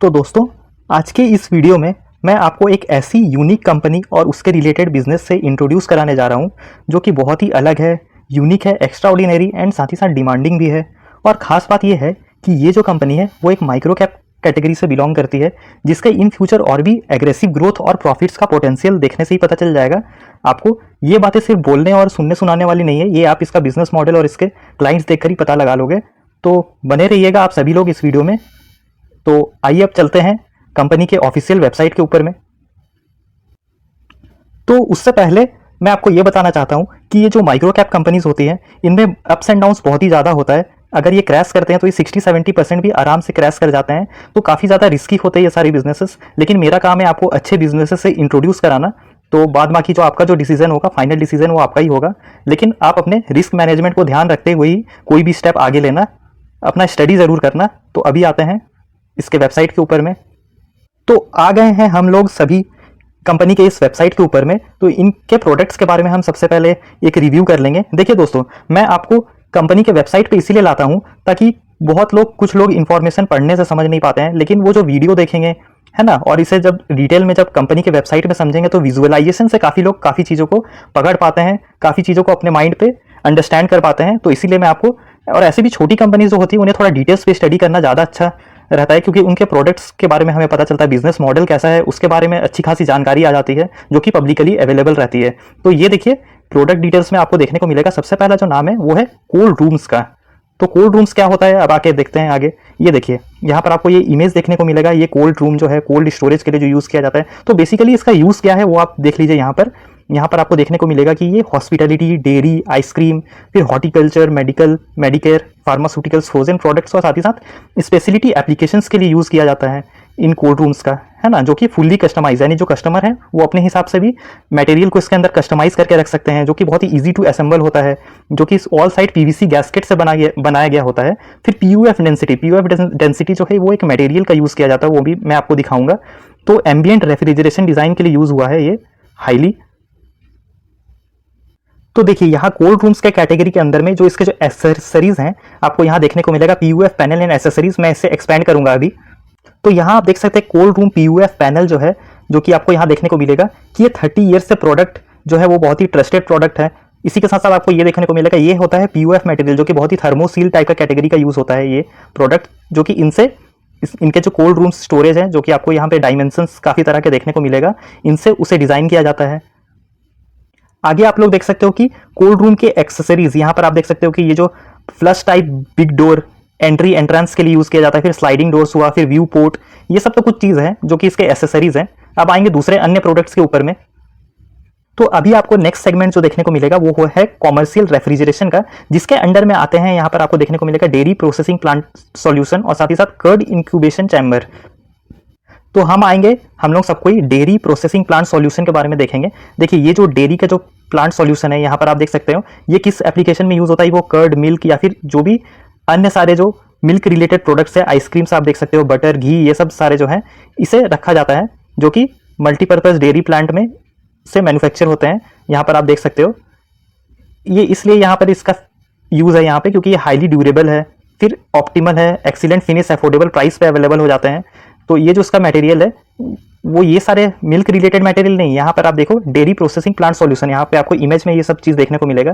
तो दोस्तों, आज के इस वीडियो में मैं आपको एक ऐसी यूनिक कंपनी और उसके रिलेटेड बिजनेस से इंट्रोड्यूस कराने जा रहा हूं जो कि बहुत ही अलग है, यूनिक है, एक्स्ट्रा ऑर्डिनरी एंड साथ ही साथ डिमांडिंग भी है। और ख़ास बात यह है कि ये जो कंपनी है वो एक माइक्रो कैप कैटेगरी से बिलोंग करती है, जिसके इन फ्यूचर और भी एग्रेसिव ग्रोथ और प्रॉफिट्स का पोटेंशियल देखने से ही पता चल जाएगा आपको। ये बातें सिर्फ बोलने और सुनने सुनाने वाली नहीं है, ये आप इसका बिजनेस मॉडल और इसके क्लाइंट्स देखकर ही पता लगा लोगे। तो बने रहिएगा आप सभी लोग इस वीडियो में। तो आइए अब चलते हैं कंपनी के ऑफिशियल वेबसाइट के ऊपर में। तो उससे पहले मैं आपको ये बताना चाहता हूँ कि ये जो माइक्रो कैप कंपनीज होती हैं इनमें अप्स एंड डाउन्स बहुत ही ज़्यादा होता है। अगर ये क्रैश करते हैं तो ये 60-70% भी आराम से क्रैश कर जाते हैं, तो काफ़ी ज़्यादा रिस्की होते हैं ये सारी बिजनेसेस। लेकिन मेरा काम है आपको अच्छे बिजनेसेस से इंट्रोड्यूस कराना, तो बाद बाकी जो आपका जो डिसीजन होगा, फाइनल डिसीजन वो आपका ही होगा। लेकिन आप अपने रिस्क मैनेजमेंट को ध्यान रखते हुए ही कोई भी स्टेप आगे लेना, अपना स्टडी ज़रूर करना। तो अभी आते हैं इसके वेबसाइट के ऊपर में। तो आ गए हैं हम लोग सभी कंपनी के इस वेबसाइट के ऊपर में। तो इनके प्रोडक्ट्स के बारे में हम सबसे पहले एक रिव्यू कर लेंगे। देखिए दोस्तों, मैं आपको कंपनी के वेबसाइट पे इसीलिए लाता हूं ताकि कुछ लोग इन्फॉर्मेशन पढ़ने से समझ नहीं पाते हैं, लेकिन वो जो वीडियो देखेंगे, है ना, और इसे जब डिटेल में जब कंपनी के वेबसाइट में समझेंगे तो विजुअलाइजेशन से काफ़ी लोग काफ़ी चीज़ों को पकड़ पाते हैं, काफ़ी चीज़ों को अपने माइंड पे अंडरस्टैंड कर पाते हैं। तो इसीलिए मैं आपको, और ऐसी भी छोटी कंपनीज जो होती है उन्हें थोड़ा डिटेल्स पे स्टडी करना ज़्यादा अच्छा रहता है, क्योंकि उनके प्रोडक्ट्स के बारे में हमें पता चलता है, बिजनेस मॉडल कैसा है उसके बारे में अच्छी खासी जानकारी आ जाती है जो कि पब्लिकली अवेलेबल रहती है। तो ये देखिए, प्रोडक्ट डिटेल्स में आपको देखने को मिलेगा। सबसे पहला जो नाम है वो है कोल्ड रूम्स का। तो कोल्ड रूम्स क्या होता है अब आके देखते हैं आगे। ये देखिए, यहाँ पर आपको ये इमेज देखने को मिलेगा। ये कोल्ड रूम जो है कोल्ड स्टोरेज के लिए जो यूज़ किया जाता है। तो बेसिकली इसका यूज़ क्या है वो आप देख लीजिए। यहाँ पर आपको देखने को मिलेगा कि ये हॉस्पिटैलिटी, डेयरी, आइसक्रीम, फिर horticulture, medical, Medicare, pharmaceuticals, frozen products और साथ ही साथ स्पेशलिटी एप्लीकेशंस के लिए यूज़ किया जाता है इन कोल्ड रूम्स का, है ना, जो कि फुल्ली कस्टमाइज, यानी जो कस्टमर है वो अपने हिसाब से भी मटेरियल को इसके अंदर कस्टमाइज करके रख सकते हैं, जो कि बहुत ही ईजी टू असेंबल होता है, जो कि ऑल साइड पीवीसी गैस्केट से बनाया गया होता है। फिर पीयूएफ डेंसिटी जो है वो एक मटेरियल का यूज़ किया जाता है, वो भी मैं आपको दिखाऊंगा। तो एम्बियंट रेफ्रिजरेशन डिज़ाइन के लिए यूज़ हुआ है ये हाईली। तो देखिए, यहाँ कोल्ड रूम्स के कैटेगरी के अंदर में जो इसके जो एसेसरीज हैं आपको यहाँ देखने को मिलेगा, पीयूएफ पैनल एंड एसेसरीज। मैं इससे एक्सपेंड करूंगा अभी। तो यहाँ आप देख सकते हैं कोल्ड रूम पीयूएफ पैनल जो है, जो कि आपको यहाँ देखने को मिलेगा कि ये 30 ईयर्स से प्रोडक्ट जो है वो बहुत ही ट्रस्टेड प्रोडक्ट है। इसी के साथ साथ आपको ये देखने को मिलेगा, ये होता है पीयूएफ मटेरियल, जो कि बहुत ही थर्मोसील टाइप का कैटेगरी का यूज होता है ये प्रोडक्ट, जो कि इनके जो कोल्ड रूम स्टोरेज है, जो कि आपको यहाँ पे डायमेंशंस काफ़ी तरह के देखने को मिलेगा, इनसे उसे डिज़ाइन किया जाता है। आगे आप लोग देख सकते हो कि कोल्ड रूम के एक्सेसरीज, यहाँ पर आप देख सकते हो कि ये जो flush type big door entry entrance के लिए यूज़ किया जाता है, फिर स्लाइडिंग डोर्स हुआ, फिर व्यू पोर्ट, ये सब तो कुछ चीज़ है जो कि इसके एसेसरीज हैं। अब आएंगे दूसरे अन्य प्रोडक्ट्स के ऊपर में। तो अभी आपको नेक्स्ट सेगमेंट जो देखने को मिलेगा वो है कॉमर्शियल रेफ्रिजरेशन का, जिसके अंडर में आते हैं यहाँ पर आपको देखने को मिलेगा डेयरी प्रोसेसिंग प्लांट सॉल्यूशन और साथ ही साथ कर्ड इंक्यूबेशन चैम्बर। तो हम लोग सबको डेयरी प्रोसेसिंग प्लांट सॉल्यूशन के बारे में देखेंगे। देखिए, ये जो डेयरी का जो प्लांट सॉल्यूशन है यहाँ पर आप देख सकते हो, ये किस एप्लीकेशन में यूज़ होता है। वो कर्ड, मिल्क या फिर जो भी अन्य सारे जो मिल्क रिलेटेड प्रोडक्ट्स है, आइसक्रीम्स आप देख सकते हो, बटर, घी, ये सब सारे जो हैं इसे रखा जाता है, जो कि मल्टीपर्पज़ डेयरी प्लांट में से मैन्युफैक्चर होते हैं। यहाँ पर आप देख सकते हो, ये इसलिए यहाँ पर इसका यूज़ है यहाँ पे क्योंकि ये हाईली ड्यूरेबल है, फिर ऑप्टिमल है, एक्सीलेंट फिनिश, अफोर्डेबल प्राइस पे अवेलेबल हो जाते हैं। तो ये जो इसका मटेरियल है वो ये सारे मिल्क रिलेटेड मटेरियल नहीं, यहाँ पर आप देखो डेयरी प्रोसेसिंग प्लांट सॉल्यूशन, यहाँ पे आपको इमेज में ये सब चीज़ देखने को मिलेगा।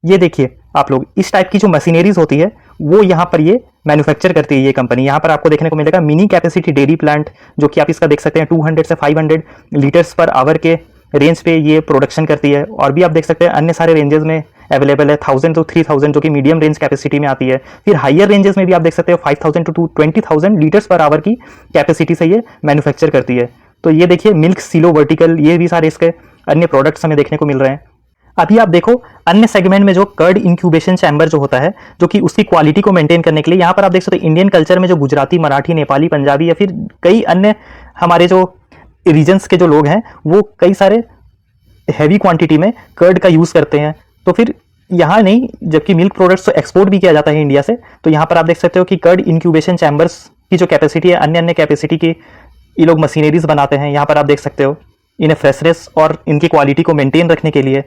ये देखिए आप लोग, इस टाइप की जो मशीनरीज होती है वो यहाँ पर ये मैन्युफैक्चर करती है ये कंपनी। यहाँ पर आपको देखने को मिलेगा मिनी कैपेसिटी डेयरी प्लांट, जो कि आप इसका देख सकते हैं 200 से 500 लीटर्स पर आवर के रेंज पे ये प्रोडक्शन करती है। और भी आप देख सकते हैं अन्य सारे रेंजेस में अवेलेबल है, 1000 to 3000 जो कि मीडियम रेंज कैपेसिटी में आती है। फिर हायर रेंजेस में भी आप देख सकते हो 5000 to 20,000 लीटर्स पर आवर की कैपेसिटी से ये मैन्युफैक्चर करती है। तो ये देखिए मिल्क सिलो वर्टिकल, ये भी सारे इसके अन्य प्रोडक्ट्स हमें देखने को मिल रहे हैं। अभी आप देखो अन्य सेगमेंट में जो कर्ड इंक्यूबेशन चैम्बर जो होता है, जो कि उसकी क्वालिटी को मेंटेन करने के लिए, यहाँ पर आप देख सकते हो इंडियन कल्चर में जो गुजराती, मराठी, नेपाली, पंजाबी या फिर कई अन्य हमारे जो रीजन्स के जो लोग हैं वो कई सारे हैवी क्वांटिटी में कर्ड का यूज़ करते हैं। तो फिर यहाँ नहीं, जबकि मिल्क प्रोडक्ट्स तो एक्सपोर्ट भी किया जाता है इंडिया से। तो यहाँ पर आप देख सकते हो कि कर्ड इंक्यूबेशन चैम्बर्स की जो कैपेसिटी है, अन्य कैपेसिटी की ये लोग मशीनरीज बनाते हैं। यहाँ पर आप देख सकते हो इन्हें फ्रेशनेस और इनकी क्वालिटी को मेंटेन रखने के लिए,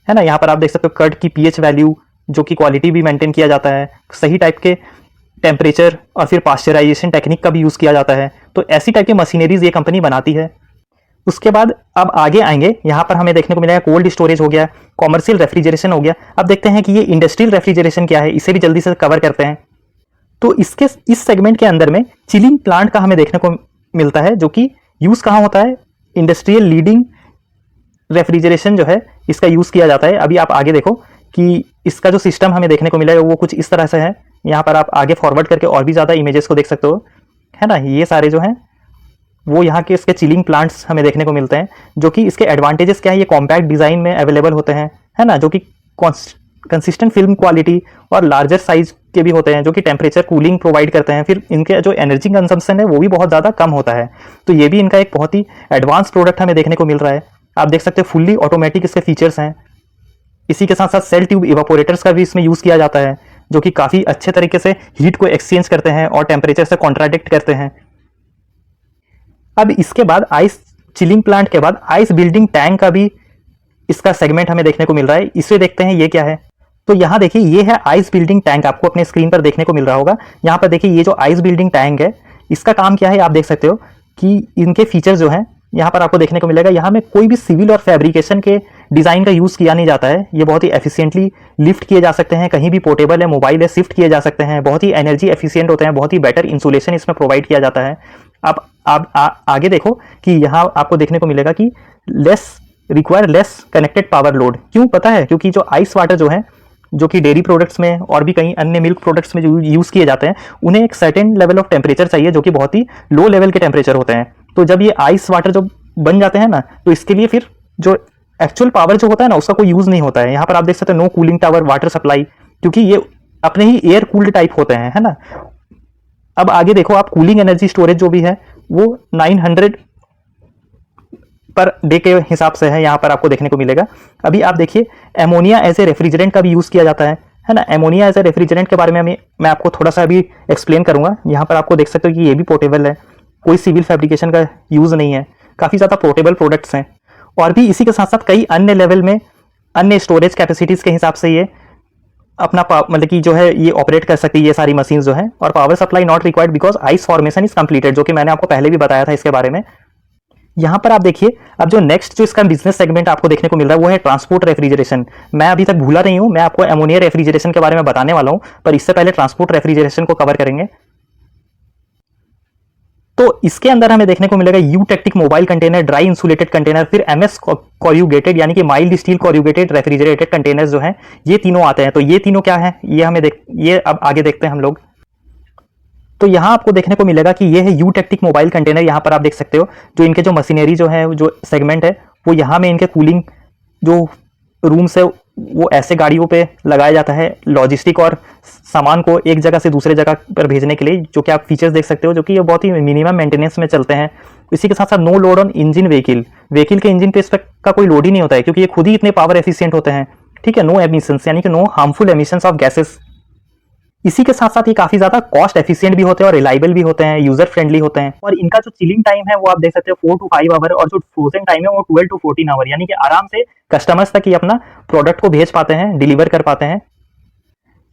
है ना। यहाँ पर आप देख सकते हो कर्ड की पीएच वैल्यू, जो कि क्वालिटी भी मेंटेन किया जाता है, सही टाइप के टेम्परेचर और फिर पास्चराइजेशन टेक्निक का भी यूज़ किया जाता है। तो ऐसी टाइप की मशीनरीज ये कंपनी बनाती है। उसके बाद अब आगे आएंगे, यहाँ पर हमें देखने को मिलेगा कोल्ड स्टोरेज हो गया, कॉमर्शियल रेफ्रिजरेशन हो गया। अब देखते हैं कि ये इंडस्ट्रियल रेफ्रिजरेशन क्या है, इसे भी जल्दी से कवर करते हैं। तो इसके इस सेगमेंट के अंदर में चिलिंग प्लांट का हमें देखने को मिलता है, जो कि यूज़ कहाँ होता है, इंडस्ट्रियल लीडिंग रेफ्रिजरेशन जो है इसका यूज़ किया जाता है। अभी आप आगे देखो कि इसका जो सिस्टम हमें देखने को मिला है वो कुछ इस तरह से है। यहाँ पर आप आगे फॉरवर्ड करके और भी ज़्यादा इमेजेस को देख सकते हो, है ना। ये सारे जो हैं वो यहाँ के इसके चिलिंग प्लांट्स हमें देखने को मिलते हैं, जो कि इसके एडवांटेजेस क्या है, ये कॉम्पैक्ट डिज़ाइन में अवेलेबल होते हैं, है ना, जो कि कंसिस्टेंट फिल्म क्वालिटी और लार्जर साइज के भी होते हैं, जो कि टेम्परेचर कूलिंग प्रोवाइड करते हैं। फिर इनके जो एनर्जी कंजम्पशन है वो भी बहुत ज़्यादा कम होता है। तो ये भी इनका एक बहुत ही एडवांस प्रोडक्ट हमें देखने को मिल रहा है। आप देख सकते हो फुल्ली ऑटोमेटिक इसके फीचर्स हैं। इसी के साथ साथ सेल ट्यूब इवापोरेटर्स का भी इसमें यूज़ किया जाता है, जो कि काफ़ी अच्छे तरीके से हीट को एक्सचेंज करते हैं और टेम्परेचर से कॉन्ट्राडिक्ट करते हैं। अब इसके बाद आइस चिलिंग प्लांट के बाद आइस बिल्डिंग टैंक का भी इसका सेगमेंट हमें देखने को मिल रहा है। इसे देखते हैं ये क्या है। तो यहाँ देखिए ये है आइस बिल्डिंग टैंक, आपको अपने स्क्रीन पर देखने को मिल रहा होगा। यहाँ पर देखिए ये जो आइस बिल्डिंग टैंक है इसका काम क्या है, आप देख सकते हो कि इनके फीचर्स जो हैं यहाँ पर आपको देखने को मिलेगा। यहाँ में कोई भी सिविल और फैब्रिकेशन के डिज़ाइन का यूज़ किया नहीं जाता है। ये बहुत ही एफिशिएंटली लिफ्ट किए जा सकते हैं, कहीं भी पोर्टेबल है, मोबाइल है, शिफ्ट किए जा सकते हैं। बहुत ही एनर्जी एफिशिएंट होते हैं, बहुत ही बेटर इंसुलेशन इसमें प्रोवाइड किया जाता है। आप आगे देखो कि यहाँ आपको देखने को मिलेगा कि require less connected power load. क्यों पता है, क्योंकि जो आइस वाटर जो है, जो कि डेयरी प्रोडक्ट्स में और भी कई अन्य मिल्क प्रोडक्ट्स में जो यूज़ किए जाते हैं, उन्हें एक सर्टेन लेवल ऑफ टेम्परेचर चाहिए, जो कि बहुत ही लो लेवल के टेम्परेचर होते हैं। तो जब ये आइस वाटर जो बन जाते हैं ना, तो इसके लिए फिर जो एक्चुअल पावर जो होता है ना उसका कोई यूज़ नहीं होता है। यहाँ पर आप देख सकते हो no cooling tower water supply, क्योंकि ये अपने ही एयर कूल्ड टाइप होते हैं, है ना। अब आगे देखो आप कूलिंग एनर्जी स्टोरेज जो भी है वो 900 पर डे के हिसाब से है, यहाँ पर आपको देखने को मिलेगा। अभी आप देखिए एमोनिया एज ए रेफ्रिजरेंट का भी यूज़ किया जाता है ना। एमोनिया एज ए रेफ्रिजरेंट के बारे में मैं आपको थोड़ा सा अभी एक्सप्लेन करूँगा। यहाँ पर आपको देख सकते हो कि ये भी पोर्टेबल है, कोई सिविल फैब्रिकेशन का यूज़ नहीं है, काफ़ी ज़्यादा पोर्टेबल प्रोडक्ट्स हैं। और भी इसी के साथ साथ कई अन्य लेवल में अन्य स्टोरेज कैपेसिटीज़ के हिसाब से ये अपना मतलब कि जो है ये ऑपरेट कर सकती है ये सारी मशीन जो है। और power supply not required because ice formation is completed, जो कि मैंने आपको पहले भी बताया था इसके बारे में। यहाँ पर आप देखिए अब जो नेक्स्ट जो इसका बिजनेस सेगमेंट आपको देखने को मिल रहा है वो है ट्रांसपोर्ट रेफ्रिजरेशन। मैं अभी तक भूला नहीं हूँ, मैं आपको एमोनिया रेफ्रिजरेशन के बारे में बताने वाला हूँ, पर इससे पहले ट्रांसपोर्ट रेफ्रिजरेशन को कवर करेंगे। तो इसके अंदर हमें देखने को मिलेगा you tactic mobile container, dry insulated container, फिर एमएस कॉर्यूगेटेड यानी कि माइल्ड स्टील कॉर्यूगेटेड रेफ्रिजरेटेड कंटेनर्स जो हैं ये तीनों आते हैं। तो ये तीनों क्या है ये अब आगे देखते हैं हम लोग। तो यहाँ आपको देखने को मिलेगा कि ये है यू टेक्टिक मोबाइल कंटेनर। यहाँ पर आप देख सकते हो जो इनके जो मशीनरी जो है, जो सेगमेंट है वो यहाँ में इनके कूलिंग जो रूम्स है वो ऐसे गाड़ियों पे लगाया जाता है लॉजिस्टिक और सामान को एक जगह से दूसरे जगह पर भेजने के लिए, जो कि आप फीचर्स देख सकते हो, जो कि ये बहुत ही मिनिमम मेंटेनेंस में चलते हैं। इसी के साथ साथ no load on engine vehicle के इंजन पे इस पर का कोई लोड ही नहीं होता है, क्योंकि ये खुद ही इतने पावर एफिशिएंट होते हैं। ठीक है, नो एमिशंस यानी कि no harmful emissions of gases. इसी के साथ साथ ये काफी ज्यादा कॉस्ट एफिशिएंट भी होते हैं और रिलायबल भी होते हैं, यूजर फ्रेंडली होते हैं। और इनका जो चिलिंग टाइम है वो आप देख सकते हो 4 to 5 आवर, और जो फ्रोजन टाइम है वो 12 to 14 आवर, यानी कि आराम से कस्टमर्स तक ये अपना प्रोडक्ट को भेज पाते हैं, डिलीवर कर पाते हैं।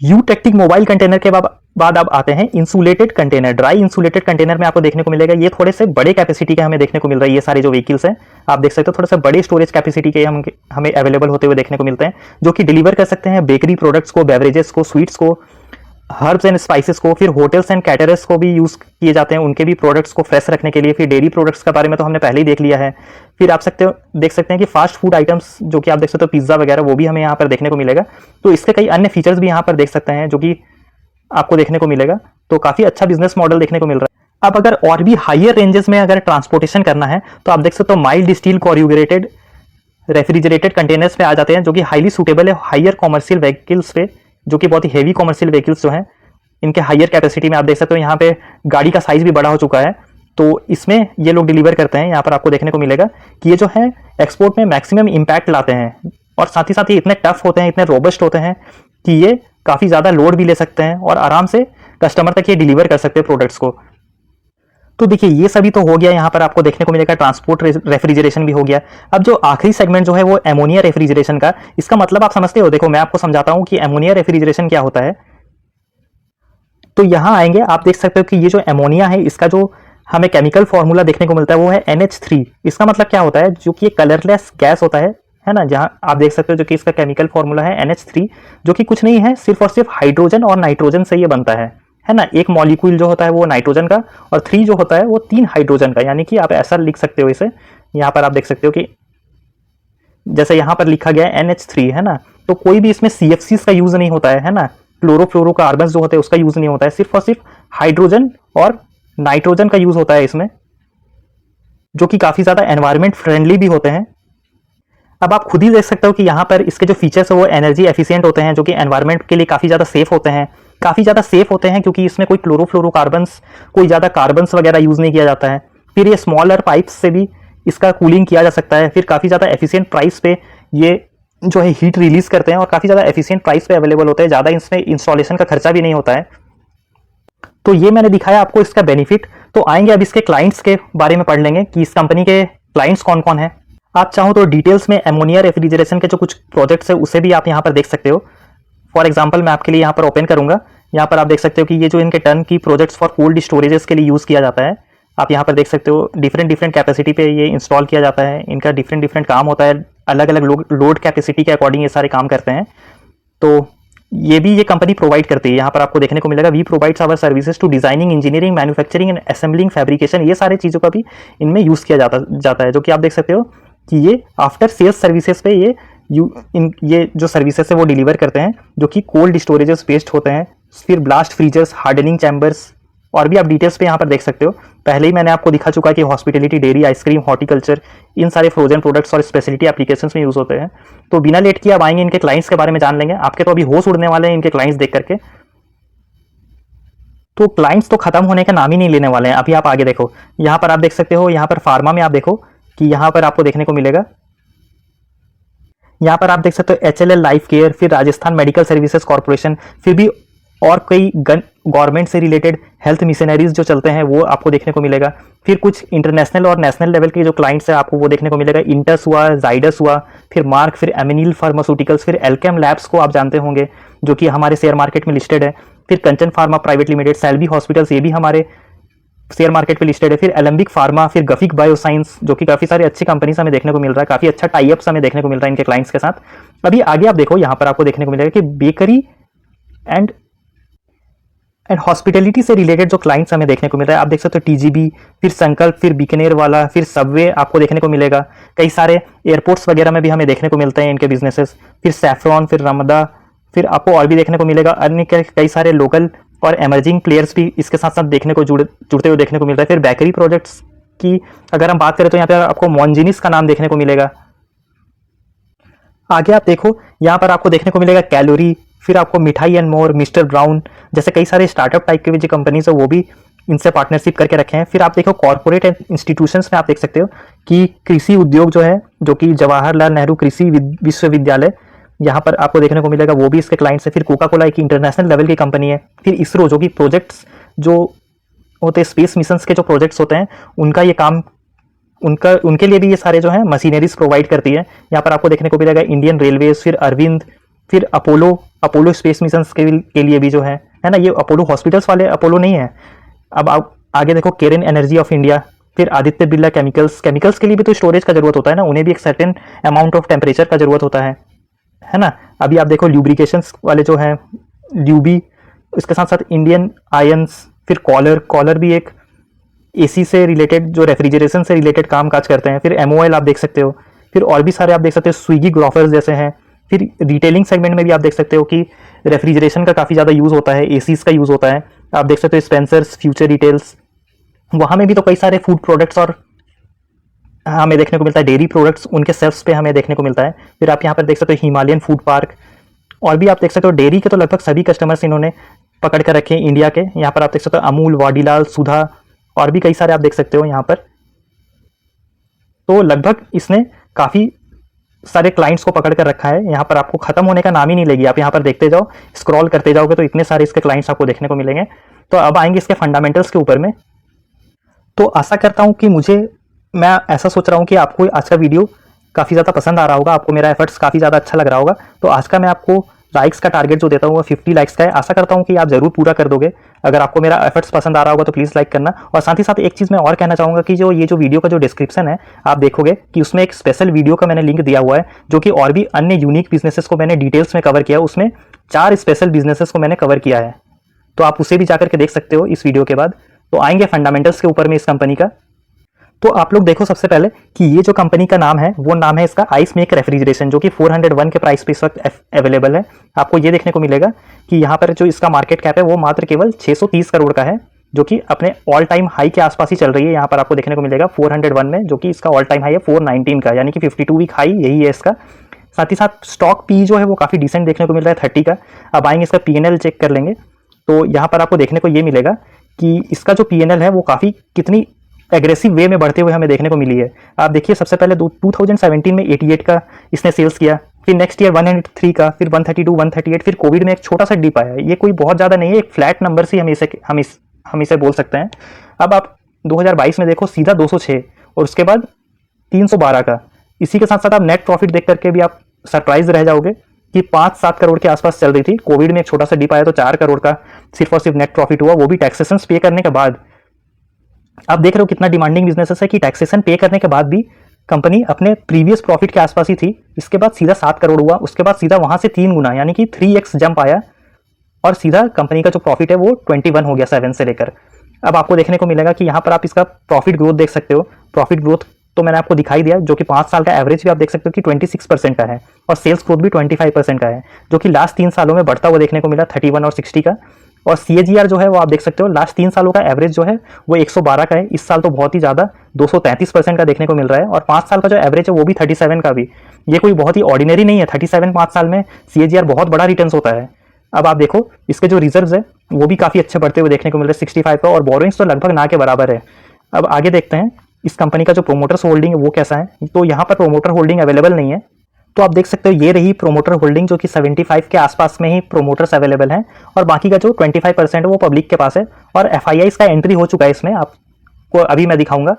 यू टेक्टिक मोबाइल कंटेनर के बाद अब आते हैं insulated container. Dry insulated container में आपको देखने को मिलेगा ये थोड़े से बड़े कैपेसिटी के हमें देखने को मिल रहा है। ये सारे जो व्हीकल्स हैं आप देख सकते हो थोड़े से बड़े स्टोरेज कैपेसिटी के हमें अवेलेबल होते हुए देखने को मिलते हैं, जो कि डिलीवर कर सकते हैं बेकरी प्रोडक्ट्स को, बेवरेजेस को, स्वीट्स को, हर्ब्स एंड स्पाइसेस को। फिर होटल्स एंड कैटरर्स को भी यूज़ किए जाते हैं उनके भी प्रोडक्ट्स को फ्रेश रखने के लिए। फिर डेयरी प्रोडक्ट्स के बारे में तो हमने पहले ही देख लिया है। फिर आप देख सकते हैं कि फास्ट फूड आइटम्स जो कि आप देख सकते हो पिज्ज़ा वगैरह, वो भी हमें यहाँ पर देखने को मिलेगा। तो इसके कई अन्य फीचर्स भी यहाँ पर देख सकते हैं जो कि आपको देखने को मिलेगा। तो काफ़ी अच्छा बिजनेस मॉडल देखने को मिल रहा है। अब अगर और भी हाइयर रेंजेस में अगर ट्रांसपोर्टेशन करना है तो आप देख सकते हो माइल्ड स्टील कॉर्यूगेटेड रेफ्रिजरेटेड कंटेनर्स पे आ जाते हैं, जो कि हाईली सूटेबल है हाइयर कॉमर्शियल व्हीकल्स पे, जो कि बहुत ही हेवी कॉमर्शियल व्हीकल्स जो हैं इनके हाइयर कैपेसिटी में। आप देख सकते हो यहाँ पे गाड़ी का साइज भी बड़ा हो चुका है, तो इसमें ये लोग डिलीवर करते हैं। यहाँ पर आपको देखने को मिलेगा कि ये जो है एक्सपोर्ट में मैक्सिमम इम्पैक्ट लाते हैं, और साथ ही साथ ये इतने टफ होते हैं, इतने रोबस्ट होते हैं कि ये काफ़ी ज़्यादा लोड भी ले सकते हैं और आराम से कस्टमर तक ये डिलीवर कर सकते हैं प्रोडक्ट्स को। तो देखिए ये सभी तो हो गया, यहाँ पर आपको देखने को मिलेगा ट्रांसपोर्ट रेफ्रिजरेशन भी हो गया। अब जो आखिरी सेगमेंट जो है वो एमोनिया रेफ्रिजरेशन का। इसका मतलब आप समझते हो, देखो मैं आपको समझाता हूँ कि एमोनिया रेफ्रिजरेशन क्या होता है। तो यहाँ आएंगे, आप देख सकते हो कि ये जो अमोनिया है इसका जो हमें केमिकल फॉर्मूला देखने को मिलता है वो है NH3। इसका मतलब क्या होता है, जो कि ये कलरलेस गैस होता है ना, जहाँ आप देख सकते हो जो कि इसका केमिकल फॉर्मूला है NH3, जो कि कुछ नहीं है सिर्फ और सिर्फ हाइड्रोजन और नाइट्रोजन से ये बनता है ना। एक मॉलिक्यूल जो होता है वो नाइट्रोजन का, और 3 जो होता है वो 3 हाइड्रोजन का, यानी कि आप ऐसा लिख सकते हो इसे। यहाँ पर आप देख सकते हो कि जैसे यहाँ पर लिखा गया है NH3 है ना, तो कोई भी इसमें CFCs का यूज नहीं होता है ना, क्लोरोफ्लोरोकार्बन जो होते हैं उसका यूज नहीं होता है, सिर्फ और सिर्फ हाइड्रोजन और नाइट्रोजन का यूज होता है इसमें, जो कि काफी ज्यादा एनवायरमेंट फ्रेंडली भी होते हैं। अब आप खुद ही देख सकते हो कि यहाँ पर इसके जो फीचर्स है वो एनर्जी एफिशिएंट होते हैं, जो कि एनवायरमेंट के लिए काफी ज्यादा सेफ होते हैं, क्योंकि इसमें कोई क्लोरोफ्लोरोकार्बन्स, कोई ज्यादा कार्बन्स वगैरह यूज नहीं किया जाता है। फिर ये स्मॉलर पाइप्स से भी इसका कूलिंग किया जा सकता है। फिर काफी ज्यादा एफिशिएंट प्राइस पे ये जो है हीट रिलीज करते हैं, और काफी ज्यादा एफिशिएंट प्राइस पे अवेलेबल होते हैं, ज्यादा इसमें इंस्टॉलेशन का खर्चा भी नहीं होता है। तो ये मैंने दिखाया आपको इसका बेनिफिट। तो आएंगे अब इसके क्लाइंट्स के बारे में पढ़ लेंगे कि इस कंपनी के क्लाइंट्स कौन कौन है। आप चाहो तो डिटेल्स में एमोनिया रेफ्रिजरेशन के जो कुछ प्रोजेक्ट्स है उसे भी आप यहाँ पर देख सकते हो। फॉर एग्जांपल मैं आपके लिए यहाँ पर ओपन करूंगा। यहाँ पर आप देख सकते हो कि ये जो इनके टन की प्रोजेक्ट्स फॉर कोल्ड स्टोरेजेस के लिए यूज़ किया जाता है। आप यहाँ पर देख सकते हो डिफरेंट कैपेसिटी पे ये इंस्टॉल किया जाता है। इनका डिफरेंट काम होता है, अलग अलग लोड कैपेसिटी के अकॉर्डिंग ये सारे काम करते हैं। तो ये भी ये कंपनी प्रोवाइड करती है। यहाँ पर आपको देखने को मिलेगा we provides our services to designing, engineering, manufacturing and assembling, fabrication, ये सारे चीज़ों का भी इनमें यूज़ किया जाता है, जो कि आप देख सकते हो कि ये आफ्टर सेल्स सर्विसेज पे ये जो सर्विसेज है वो डिलीवर करते हैं, जो कि कोल्ड स्टोरेजेस बेस्ड होते हैं। फिर ब्लास्ट फ्रीजर्स, हार्डनिंग चैम्बर्स, और भी आप डिटेल्स पे यहाँ पर देख सकते हो। पहले ही मैंने आपको दिखा चुका कि हॉस्पिटलिटी, डेयरी, आइसक्रीम, हॉर्टिकल्चर, इन सारे फ्रोजन प्रोडक्ट्स और स्पेशलिटी एप्लीकेशंस में यूज होते हैं। तो बिना लेट किए अब आएंगे इनके क्लाइंट्स के बारे में जान लेंगे। आपके तो अभी होश उड़ने वाले हैं इनके क्लाइंट्स देख करके। तो क्लाइंट्स तो खत्म होने का नाम ही नहीं लेने वाले हैं। अभी आप आगे देखो, यहाँ पर आप देख सकते हो, यहाँ पर फार्मा में आप देखो कि यहाँ पर आपको देखने को मिलेगा, यहाँ पर आप देख सकते हो HLL लाइफ केयर, फिर राजस्थान मेडिकल सर्विसेज कॉर्पोरेशन, फिर भी और कई गवर्नमेंट से रिलेटेड हेल्थ मिशनरीज जो चलते हैं वो आपको देखने को मिलेगा। फिर कुछ इंटरनेशनल और नेशनल लेवल के जो क्लाइंट्स हैं आपको वो देखने को मिलेगा। इंटस हुआ, जाइडस हुआ, फिर मार्क, फिर एमिनिल फार्मास्यूटिकल्स, फिर एल्केम लैब्स को आप जानते होंगे जो कि हमारे शेयर मार्केट में लिस्टेड है। फिर Kanchan pharma private limited, Selby hospitals, ये भी हमारे शेयर मार्केट पे लिस्टेड है। फिर एलम्बिक फार्मा, फिर गफिक बायोसाइंस, जो कि काफी सारे अच्छी कंपनीज हमें देखने को मिल रहा है, काफी अच्छा टाइप्स हमें देखने को मिल रहा है इनके क्लाइंट्स के साथ। अभी आगे आप देखो, यहाँ पर आपको देखने को मिलेगा कि बेकरी एंड हॉस्पिटलिटी से रिलेटेड जो क्लाइंट्स हमें देखने को मिल रहा है, आप देख सकते हो TGB, फिर संकल्प, फिर बीकानेर वाला, फिर सबवे आपको देखने को मिलेगा। कई सारे एयरपोर्ट्स वगैरह में भी हमें देखने को मिलते हैं इनके बिजनेसेस। फिर सैफ्रॉन, फिर रमदा, फिर आपको और भी देखने को मिलेगा। अन्य कई सारे लोकल और एमर्जिंग प्लेयर्स भी इसके साथ साथ देखने को जुड़ते हुए देखने को मिलता है। फिर बेकरी प्रोजेक्ट्स की अगर हम बात करें तो यहाँ पे आपको मॉन्जिनिस का नाम देखने को मिलेगा। आगे आप देखो, यहाँ पर आपको देखने को मिलेगा कैलोरी, फिर आपको मिठाई एंड मोर, मिस्टर ब्राउन, जैसे कई सारे स्टार्टअप टाइप के भी जो कंपनीज है वो भी इनसे पार्टनरशिप करके रखे हैं। फिर आप देखो कॉर्पोरेट इंस्टीट्यूशंस में आप देख सकते हो कि कृषि उद्योग जो है, जो कि जवाहरलाल नेहरू कृषि विश्वविद्यालय, यहाँ पर आपको देखने को मिलेगा, वो भी इसके क्लाइंट्स है। फिर कोका कोला एक इंटरनेशनल लेवल की कंपनी है। फिर इसरो, जो कि प्रोजेक्ट्स जो होते हैं स्पेस मिशंस के जो प्रोजेक्ट्स होते हैं उनका ये काम, उनके लिए भी ये सारे जो है मशीनरीज प्रोवाइड करती है। यहाँ पर आपको देखने को मिलेगा इंडियन रेलवेज, फिर अरविंद, फिर अपोलो स्पेस मिशंस के लिए भी जो है ना, ये अपोलो हॉस्पिटल्स वाले अपोलो नहीं है। अब आप आगे देखो केरन एनर्जी ऑफ इंडिया, फिर आदित्य बिरला केमिकल्स के लिए भी तो स्टोरेज का जरूरत होता है ना, उन्हें भी एक सर्टेन अमाउंट ऑफ टेम्परेचर का जरूरत होता है ना। अभी आप देखो ल्यूब्रिकेशंस वाले जो हैं ल्यूबी, इसके साथ साथ इंडियन आयंस, फिर कॉलर भी एक AC से रिलेटेड, जो रेफ्रिजरेशन से रिलेटेड काम काज करते हैं। फिर MOL आप देख सकते हो, फिर और भी सारे आप देख सकते हो, स्विगी ग्रोफर्स जैसे हैं। फिर रिटेलिंग सेगमेंट में भी आप देख सकते हो कि रेफ्रिजरेशन का काफ़ी ज़्यादा यूज़ होता है, ACs का यूज़ होता है। आप देख सकते हो स्पेंसर्स, फ्यूचर रिटेल्स, वहाँ में भी तो कई सारे फूड प्रोडक्ट्स और हमें देखने को मिलता है, डेयरी प्रोडक्ट्स उनके सेल्फ्स पे हमें देखने को मिलता है। फिर आप यहाँ पर देख सकते हो हिमालयन फूड पार्क, और भी आप देख सकते हो डेयरी के तो लगभग सभी कस्टमर्स इन्होंने पकड़ कर रखे हैं इंडिया के। यहाँ पर आप देख सकते हो अमूल, वाडीलाल, सुधा, और भी कई सारे आप देख सकते हो यहाँ पर। तो लगभग इसने काफ़ी सारे क्लाइंट्स को पकड़ कर रखा है। यहाँ पर आपको खत्म होने का नाम ही नहीं लेगी। आप यहाँ पर देखते जाओ, स्क्रॉल करते जाओगे तो इतने सारे इसके क्लाइंट्स आपको देखने को मिलेंगे। तो अब आएंगे इसके फंडामेंटल्स के ऊपर में। तो आशा करता हूँ कि मैं ऐसा सोच रहा हूँ कि आपको आज का वीडियो काफ़ी ज़्यादा पसंद आ रहा होगा, आपको मेरा एफर्ट्स काफ़ी ज़्यादा अच्छा लग रहा होगा। तो आज का मैं आपको लाइक्स का टारगेट जो देता हूँ वो 50 लाइक्स का है। आशा करता हूँ कि आप जरूर पूरा कर दोगे। अगर आपको मेरा एफर्ट्स पसंद आ रहा होगा तो प्लीज़ लाइक करना। और साथ ही साथ एक चीज़ मैं और कहना चाहूँगा कि जो ये जो वीडियो का जो डिस्क्रिप्शन है आप देखोगे कि उसमें एक स्पेशल वीडियो का मैंने लिंक दिया हुआ है, जो कि और भी अन्य यूनिक बिजनेसेस को मैंने डिटेल्स में कवर किया। उसमें 4 स्पेशल बिजनेसेस को मैंने कवर किया है, तो आप उसे भी जाकर के देख सकते हो इस वीडियो के बाद। तो आएंगे फंडामेंटल्स के ऊपर में इस कंपनी का। तो आप लोग देखो सबसे पहले कि ये जो कंपनी का नाम है वो नाम है इसका आइस मेक रेफ्रिजरेशन, जो कि 401 के प्राइस पे इस वक्त अवेलेबल है। आपको ये देखने को मिलेगा कि यहाँ पर जो इसका मार्केट कैप है वो मात्र केवल 630 करोड़ का है, जो कि अपने ऑल टाइम हाई के आसपास ही चल रही है। यहाँ पर आपको देखने को मिलेगा 401 में, जो कि इसका ऑल टाइम हाई है 419 का, यानी कि 52 वीक हाई यही है इसका। साथ ही साथ स्टॉक पी जो है वो काफ़ी डिसेंट देखने को मिल रहा है 30 का। अब आएंगे इसका पीएनएल चेक कर लेंगे, तो यहाँ पर आपको देखने को ये मिलेगा कि इसका जो पीएनएल है वो काफ़ी कितनी एग्रेसिव वे में बढ़ते हुए हमें देखने को मिली है। आप देखिए सबसे पहले 2017 में 88 का इसने सेल्स किया, फिर नेक्स्ट ईयर 103 का, फिर 132, 138, फिर कोविड में एक छोटा सा डिप आया। ये कोई बहुत ज़्यादा नहीं है, एक फ्लैट नंबर से हम इसे बोल सकते हैं। अब आप 2022 में देखो सीधा 206 और उसके बाद 312 का। इसी के साथ साथ आप नेट प्रॉफिट देख करके भी आप सरप्राइज रह जाओगे कि 5-7 करोड़ के आसपास चल रही थी। कोविड में एक छोटा सा डिप आया तो 4 करोड़ का सिर्फ और सिर्फ नेट प्रॉफिट हुआ, वो भी टैक्सेशन पे करने के बाद। आप देख रहे हो कितना डिमांडिंग बिजनेस है कि टैक्सेशन पे करने के बाद भी कंपनी अपने प्रीवियस प्रॉफिट के आसपास ही थी। इसके बाद सीधा 7 करोड़ हुआ, उसके बाद सीधा वहां से 3 गुना यानी कि 3x जंप आया और सीधा कंपनी का जो प्रॉफिट है वो 21 हो गया 7 से लेकर। अब आपको देखने को मिलेगा कि यहाँ पर आप इसका प्रॉफिट ग्रोथ देख सकते हो। प्रॉफिट ग्रोथ तो मैंने आपको दिखाई दिया, जो कि 5 साल का एवरेज भी आप देख सकते हो कि 26% का है, और सेल्स ग्रोथ भी 25% का है, जो कि लास्ट 3 सालों में बढ़ता हुआ देखने को मिला 31 और 60 का। और CAGR जो है वो आप देख सकते हो लास्ट 3 सालों का एवरेज जो है वो 112 का है। इस साल तो बहुत ही ज़्यादा 233% का देखने को मिल रहा है, और 5 साल का जो एवरेज है वो भी 37 का भी। ये कोई बहुत ही ऑर्डिनरी नहीं है, 37 5 साल में CAGR बहुत बड़ा रिटर्न होता है। अब आप देखो इसके जो रिजर्व्स है वो भी काफ़ी अच्छे बढ़ते हुए देखने को मिल रहे हैं 65 का, और बोरोइंग्स तो लगभग ना के बराबर है। अब आगे देखते हैं इस कंपनी का जो प्रोमोटर्स होल्डिंग है वो कैसा है। तो यहाँ पर प्रोमोटर होल्डिंग अवेलेबल नहीं है, तो आप देख सकते हो ये रही प्रोमोटर होल्डिंग, जो कि 75 के आसपास में ही प्रोमोटर्स अवेलेबल हैं, और बाकी का जो 25% है वो पब्लिक के पास है। और FIIs का एंट्री हो चुका है इसमें, आपको अभी मैं दिखाऊंगा।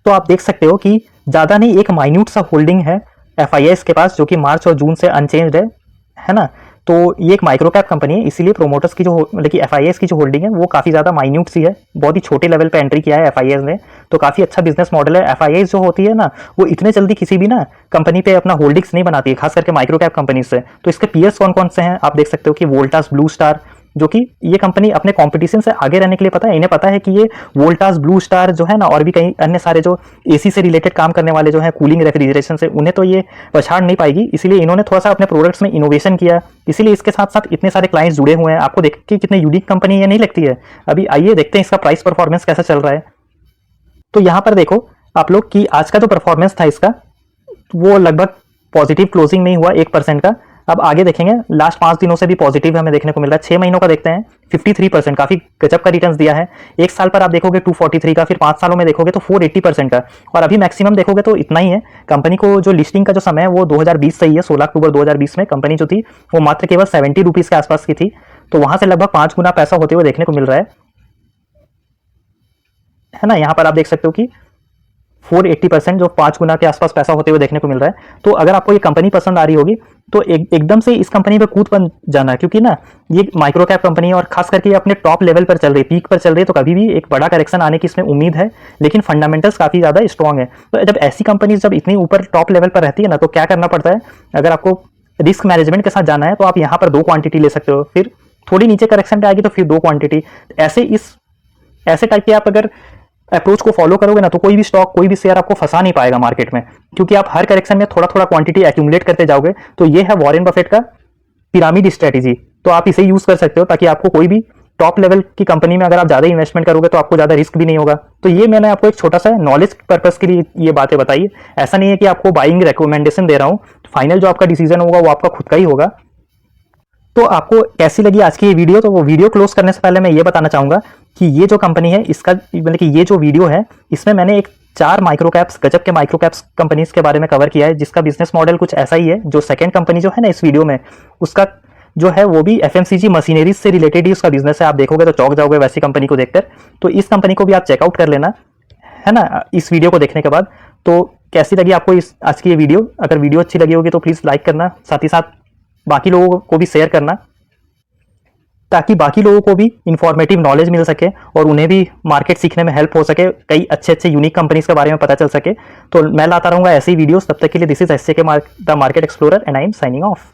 तो आप देख सकते हो कि ज़्यादा नहीं एक माइन्यूट सा होल्डिंग है FIIs के पास, जो कि मार्च और जून से अनचेंज्ड है ना। तो ये एक माइक्रो कैप कंपनी है, इसीलिए प्रोमोटर्स की जो मतलब कि FIIs की जो होल्डिंग है वो काफ़ी ज़्यादा माइन्यूट सी है, बहुत ही छोटे लेवल पे एंट्री किया है FIIs ने। तो काफ़ी अच्छा बिजनेस मॉडल है। FIIs जो होती है ना वो इतने जल्दी किसी भी ना कंपनी पे अपना होल्डिंग्स नहीं बनाती है, खास करके माइक्रो कैप कंपनी से। तो इसके पीएस कौन कौन से हैं आप देख सकते हो कि वोल्टास, ब्लू स्टार, जो कि ये कंपनी अपने कंपटीशन से आगे रहने के लिए पता है, इन्हें पता है कि ये वोल्टास, ब्लू स्टार जो है ना, और भी कई अन्य सारे जो AC से रिलेटेड काम करने वाले जो है कूलिंग रेफ्रिजरेशन से, उन्हें तो ये पछाड़ नहीं पाएगी। इसीलिए इन्होंने थोड़ा सा अपने प्रोडक्ट्स में इनोवेशन किया, इसीलिए इसके साथ साथ इतने सारे क्लाइंट्स जुड़े हुए हैं। आपको देख के कितने यूनिक कंपनी ये नहीं लगती है। अभी आइए देखते हैं इसका प्राइस परफॉर्मेंस कैसा चल रहा है। तो यहाँ पर देखो आप लोग कि आज का जो परफॉर्मेंस था इसका वो लगभग पॉजिटिव क्लोजिंग में ही हुआ 1% का। अब आगे देखेंगे लास्ट 5 दिनों से भी पॉजिटिव हमें देखने को मिल रहा है। 6 महीनों का देखते हैं 53%, काफी गजब का रिटर्न्स दिया है। 1 साल पर आप देखोगे 243 का, फिर 5 सालों में देखोगे तो 480% का, और अभी मैक्सिमम देखोगे तो इतना ही है। कंपनी को जो लिस्टिंग का जो समय है वो 2020 से ही है। 16 अक्टूबर 2020 में कंपनी जो थी वो मात्र केवल 70 रुपीज के आसपास की थी, तो वहां से लगभग 5 गुना पैसा होते हुए देखने को मिल रहा है ना। यहाँ पर आप देख सकते हो कि 480%, जो 5 गुना के आसपास पैसा होते हुए देखने को मिल रहा है। तो अगर आपको ये कंपनी पसंद आ रही होगी तो एकदम से इस कंपनी पे कूद बन जाना, क्योंकि ना ये माइक्रो कैप कंपनी है और खास करके अपने टॉप लेवल पर चल रही है, पीक पर चल रही है, तो कभी भी एक बड़ा करेक्शन आने की इसमें उम्मीद है, लेकिन फंडामेंटल्स काफ़ी ज़्यादा स्ट्रॉग है। तो जब ऐसी कंपनीज जब इतनी ऊपर टॉप लेवल पर रहती है ना, तो क्या करना पड़ता है, अगर आपको रिस्क मैनेजमेंट के साथ जाना है तो आप यहाँ पर 2 क्वांटिटी ले सकते हो, फिर थोड़ी नीचे करेक्शन पे आएगी तो फिर 2 क्वांटिटी। ऐसे टाइप के आप अगर अप्रोच को फॉलो करोगे ना तो कोई भी स्टॉक, कोई भी शेयर आपको फंसा नहीं पाएगा मार्केट में, क्योंकि आप हर करेक्शन में थोड़ा थोड़ा क्वांटिटी एक्यूमुलेट करते जाओगे। तो ये है वॉरेन बफेट का पिरामिड स्ट्रेटेजी। तो आप इसे यूज कर सकते हो ताकि आपको कोई भी टॉप लेवल की कंपनी में अगर आप ज्यादा इन्वेस्टमेंट करोगे तो आपको ज्यादा रिस्क भी नहीं होगा। तो ये मैंने आपको एक छोटा सा नॉलेज पर्पस के लिए ये बातें बताई। ऐसा नहीं है कि आपको बाइंग रिकमेंडेशन दे रहा हूँ, फाइनल जो आपका डिसीजन होगा वो आपका खुद का ही होगा। तो आपको कैसी लगी आज की ये वीडियो? तो वो वीडियो क्लोज करने से पहले मैं ये बताना चाहूंगा कि ये जो कंपनी है इसका मतलब कि ये जो वीडियो है इसमें मैंने एक 4 माइक्रो कैप्स, गजब के माइक्रो कैप्स कंपनीज के बारे में कवर किया है, जिसका बिजनेस मॉडल कुछ ऐसा ही है। जो सेकंड कंपनी जो है ना इस वीडियो में, उसका जो है वो भी FMCG मशीनरीज से रिलेटेड ही उसका बिजनेस है। आप देखोगे तो चौंक जाओगे वैसी कंपनी को देखकर। तो इस कंपनी को भी आप चेकआउट कर लेना, है ना, इस वीडियो को देखने के बाद। तो कैसी लगी आपको इस आज की ये वीडियो? अगर वीडियो अच्छी लगी होगी तो प्लीज़ लाइक करना, साथ ही साथ बाकी लोगों को भी शेयर करना, ताकि बाकी लोगों को भी इंफॉर्मेटिव नॉलेज मिल सके और उन्हें भी मार्केट सीखने में हेल्प हो सके, कई अच्छे अच्छे यूनिक कंपनीज के बारे में पता चल सके। तो मैं लाता रहूँगा ऐसी वीडियोस। तब तक के लिए दिस इज एस के the market explorer and I am signing off.